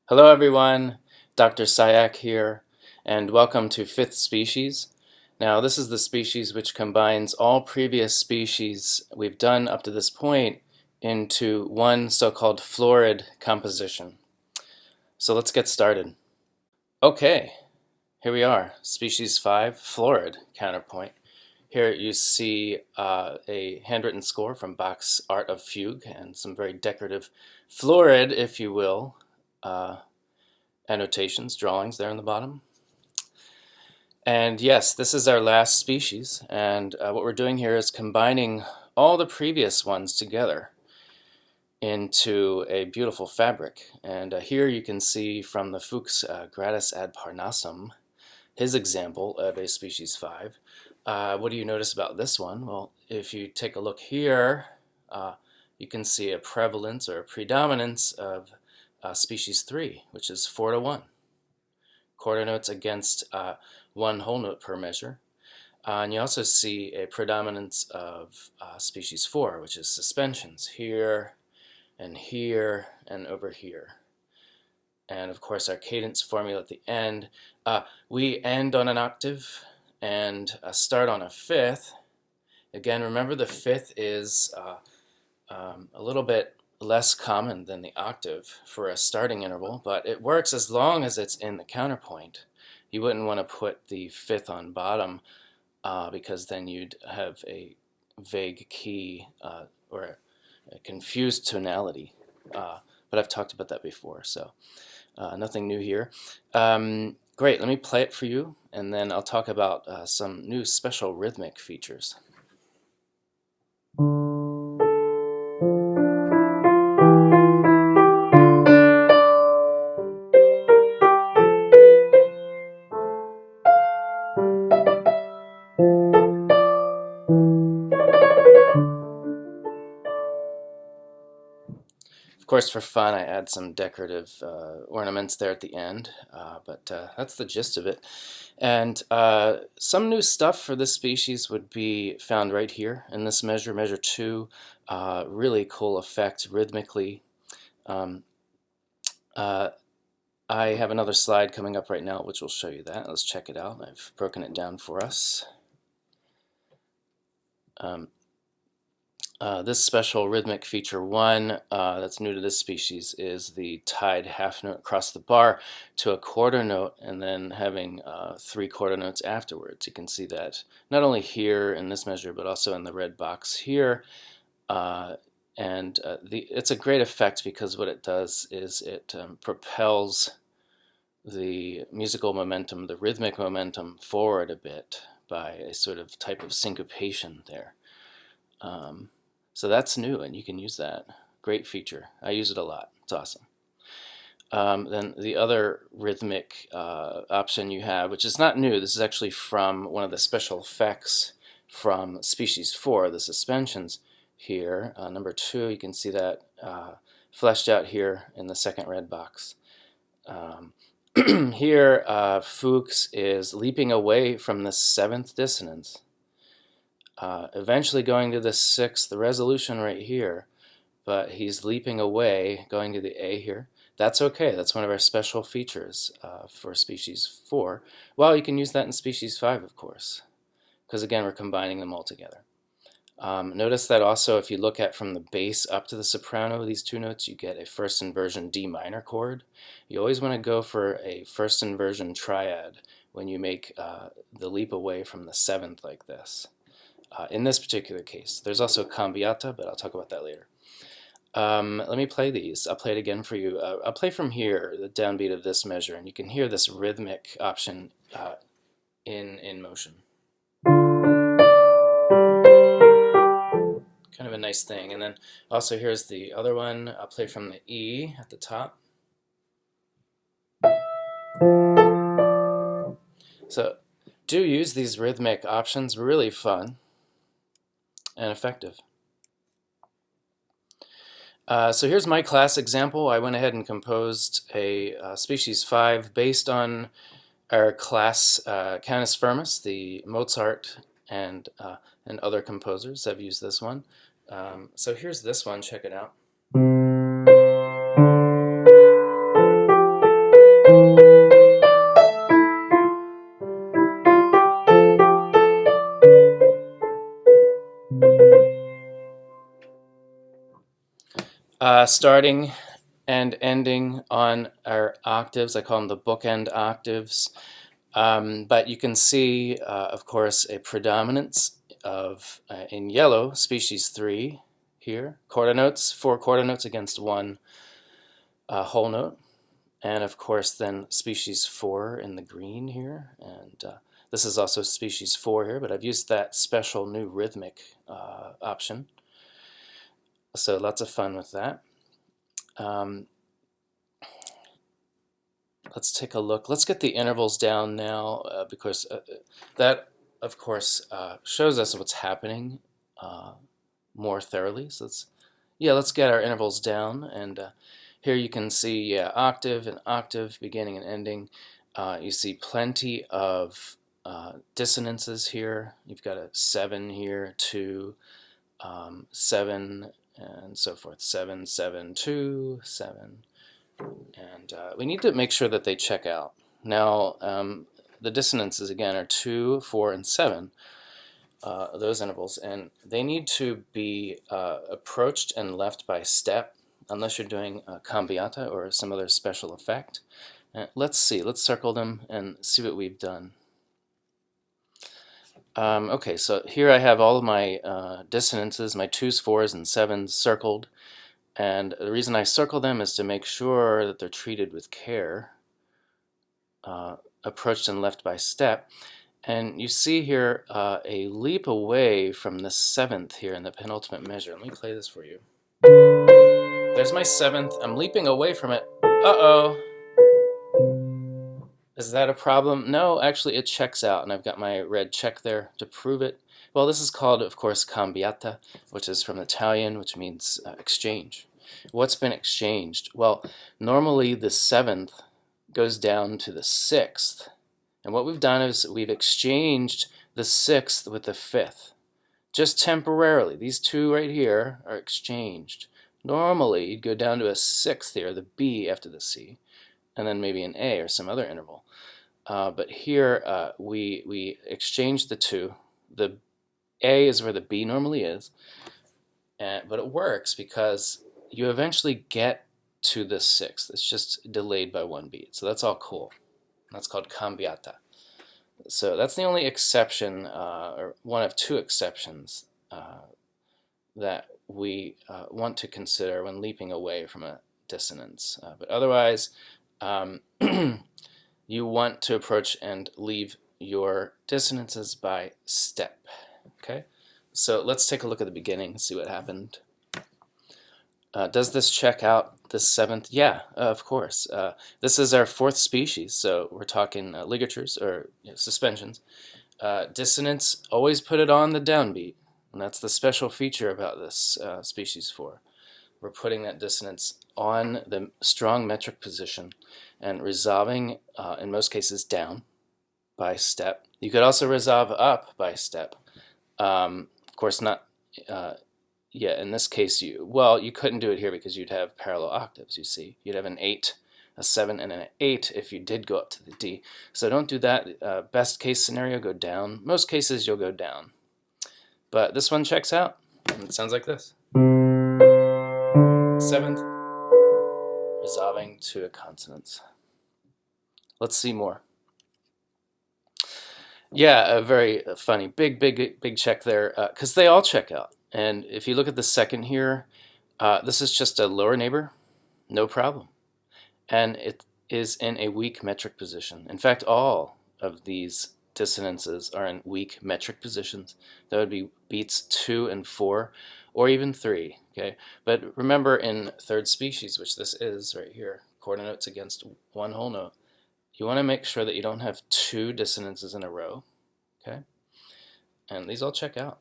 Hello everyone, Dr. Sayak here, and welcome to Fifth Species. Now this is the species which combines all previous species we've done up to this point into one so-called florid composition. So let's get started. Okay, here we are, species 5, florid counterpoint. Here you see a handwritten score from Bach's Art of Fugue and some very decorative florid, if you will, annotations, drawings there in the bottom. And yes, this is our last species, and what we're doing here is combining all the previous ones together into a beautiful fabric. And here you can see from the Fuchs Gratis ad Parnassum, his example of a species 5. What do you notice about this one? Well, if you take a look here, you can see a prevalence or a predominance of species 3, which is 4-to-1. Quarter notes against one whole note per measure. And you also see a predominance of species 4, which is suspensions here and over here. And of course our cadence formula at the end. We end on an octave and start on a fifth. Again, remember the fifth is a little bit less common than the octave for a starting interval, but it works as long as it's in the counterpoint. You wouldn't want to put the fifth on bottom because then you'd have a vague key or a confused tonality. But I've talked about that before, so nothing new here. Great, let me play it for you, and then I'll talk about some new special rhythmic features. Of course, for fun, I add some decorative ornaments there at the end, but that's the gist of it. And some new stuff for this species would be found right here in this measure, measure 2. Really cool effect rhythmically. I have another slide coming up right now which will show you that. Let's check it out. I've broken it down for us. This special rhythmic feature 1 that's new to this species is the tied half note across the bar to a quarter note and then having 3 quarter notes afterwards. You can see that not only here in this measure but also in the red box here. It's a great effect because what it does is it propels the musical momentum, the rhythmic momentum forward a bit by a sort of type of syncopation there. So that's new, and you can use that. Great feature. I use it a lot. It's awesome. Then the other rhythmic option you have, which is not new, this is actually from one of the special effects from species 4, the suspensions here. Number 2, you can see that fleshed out here in the second red box. Here, Fuchs is leaping away from the 7th dissonance. Eventually going to the 6th, the resolution right here, but he's leaping away, going to the A here. That's okay, that's one of our special features for species 4. Well, you can use that in species 5, of course, because again, we're combining them all together. Notice that also if you look at from the bass up to the soprano, these 2 notes, you get a first inversion D minor chord. You always want to go for a first inversion triad when you make the leap away from the 7th like this. In this particular case. There's also cambiata, but I'll talk about that later. Let me play these. I'll play it again for you. I'll play from here, the downbeat of this measure, and you can hear this rhythmic option in motion. Kind of a nice thing. And then also here's the other one. I'll play from the E at the top. So do use these rhythmic options, really fun and effective. So here's my class example. I went ahead and composed a species 5 based on our class Canis Firmus. The Mozart and other composers have used this one. So here's this one, check it out. starting and ending on our octaves. I call them the bookend octaves. But you can see, of course, a predominance of, in yellow, species 3 here, quarter notes, 4 quarter notes against 1 whole note. And of course, then species 4 in the green here. And this is also species 4 here, but I've used that special new rhythmic option. So lots of fun with that. Let's take a look. Let's get the intervals down now because that, of course, shows us what's happening more thoroughly. So let's get our intervals down. And here you can see octave and octave, beginning and ending. You see plenty of dissonances here. You've got a 7 here, 2, 7, and so forth. 7, 7, 2, 7. And we need to make sure that they check out. Now, the dissonances, again, are 2, 4, and 7, those intervals. And they need to be approached and left by step, unless you're doing cambiata or some other special effect. Let's see. Let's circle them and see what we've done. Okay, so here I have all of my dissonances, my 2s, 4s, and 7s circled. And the reason I circle them is to make sure that they're treated with care, approached and left by step. And you see here a leap away from the 7th here in the penultimate measure. Let me play this for you. There's my 7th. I'm leaping away from it. Uh-oh. Is that a problem? No, actually it checks out, and I've got my red check there to prove it. Well, this is called, of course, cambiata, which is from Italian, which means exchange. What's been exchanged? Well, normally the 7th goes down to the 6th. And what we've done is we've exchanged the 6th with the 5th. Just temporarily. These two right here are exchanged. Normally, you'd go down to a 6th here, the B after the C, and then maybe an A or some other interval. But here we exchange the two. The A is where the B normally is, but it works because you eventually get to the 6th. It's just delayed by 1 beat. So that's all cool. That's called cambiata. So that's the only exception, or one of 2 exceptions, that we want to consider when leaping away from a dissonance. But otherwise, you want to approach and leave your dissonances by step. Okay, so let's take a look at the beginning and see what happened. Does this check out the 7th? Yeah, of course. This is our 4th species, so we're talking ligatures or suspensions. Dissonance, always put it on the downbeat, and that's the special feature about this species 4. We're putting that dissonance on the strong metric position and resolving, in most cases, down by step. You could also resolve up by step. Of course, not, in this case, you couldn't do it here because you'd have parallel octaves, you see. You'd have an 8, a 7, and an 8 if you did go up to the D. So don't do that. Best case scenario, go down. Most cases, you'll go down. But this one checks out, and it sounds like this. 7th, resolving to a consonance. Let's see more. Yeah, a very funny, big check there, because they all check out. And if you look at the 2nd here, this is just a lower neighbor, no problem. And it is in a weak metric position. In fact, all of these dissonances are in weak metric positions. That would be beats 2 and 4, or even 3. Okay, but remember in 3rd species, which this is right here, quarter notes against 1 whole note, you want to make sure that you don't have 2 dissonances in a row. Okay, and these all check out.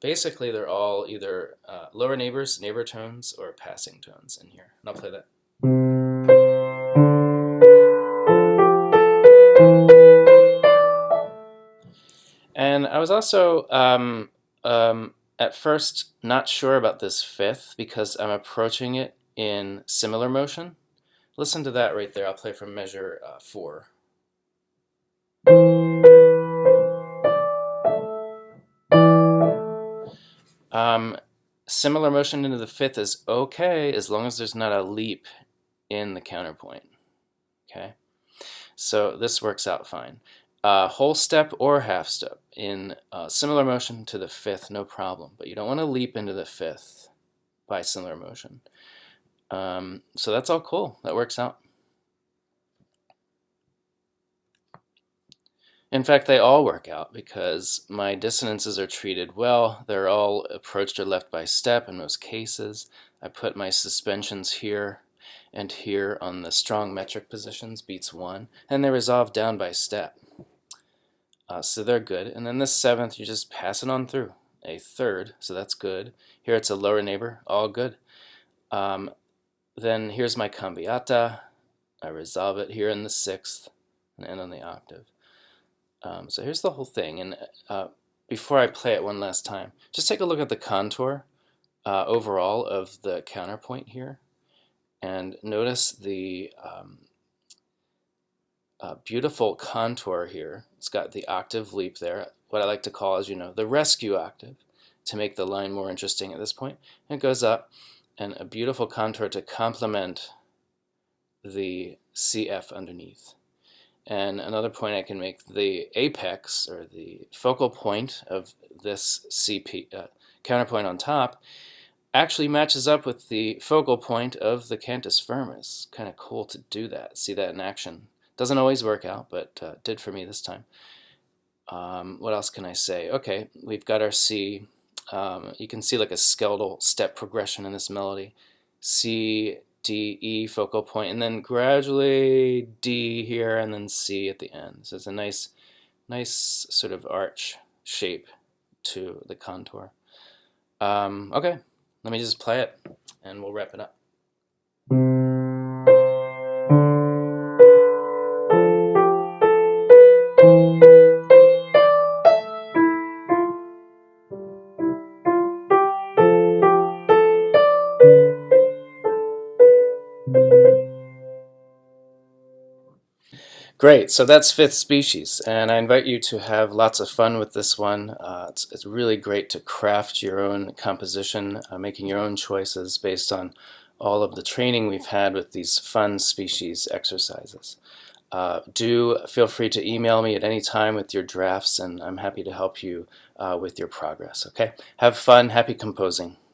Basically, they're all either lower neighbors, neighbor tones, or passing tones in here. And I'll play that. And I was also at first not sure about this 5th because I'm approaching it in similar motion. Listen to that right there. I'll play from measure 4. similar motion into the fifth is okay as long as there's not a leap in the counterpoint. Okay, so this works out fine. Whole step or half step in similar motion to the fifth, no problem. But you don't want to leap into the fifth by similar motion. So that's all cool. That works out. In fact, they all work out because my dissonances are treated well. They're all approached or left by step in most cases. I put my suspensions here and here on the strong metric positions, beats 1, and they're resolved down by step. So they're good. And then this seventh, you just pass it on through. A third, so that's good. Here it's a lower neighbor, all good. Then here's my cambiata. I resolve it here in the sixth and end on the octave. So here's the whole thing. And before I play it one last time, just take a look at the contour overall of the counterpoint here. And notice the beautiful contour here. It's got the octave leap there, what I like to call, as you know, the rescue octave, to make the line more interesting at this point. And it goes up, and a beautiful contour to complement the CF underneath. And another point I can make, the apex, or the focal point of this CP counterpoint on top, actually matches up with the focal point of the cantus firmus. Kind of cool to do that, see that in action. Doesn't always work out, but did for me this time. What else can I say? Okay, we've got our C. You can see like a skeletal step progression in this melody. C, D, E focal point, and then gradually D here, and then C at the end. So it's a nice sort of arch shape to the contour. Okay, let me just play it, and we'll wrap it up. Great, so that's fifth species, and I invite you to have lots of fun with this one. It's really great to craft your own composition, making your own choices based on all of the training we've had with these fun species exercises. Do feel free to email me at any time with your drafts, and I'm happy to help you with your progress. Okay, have fun, happy composing.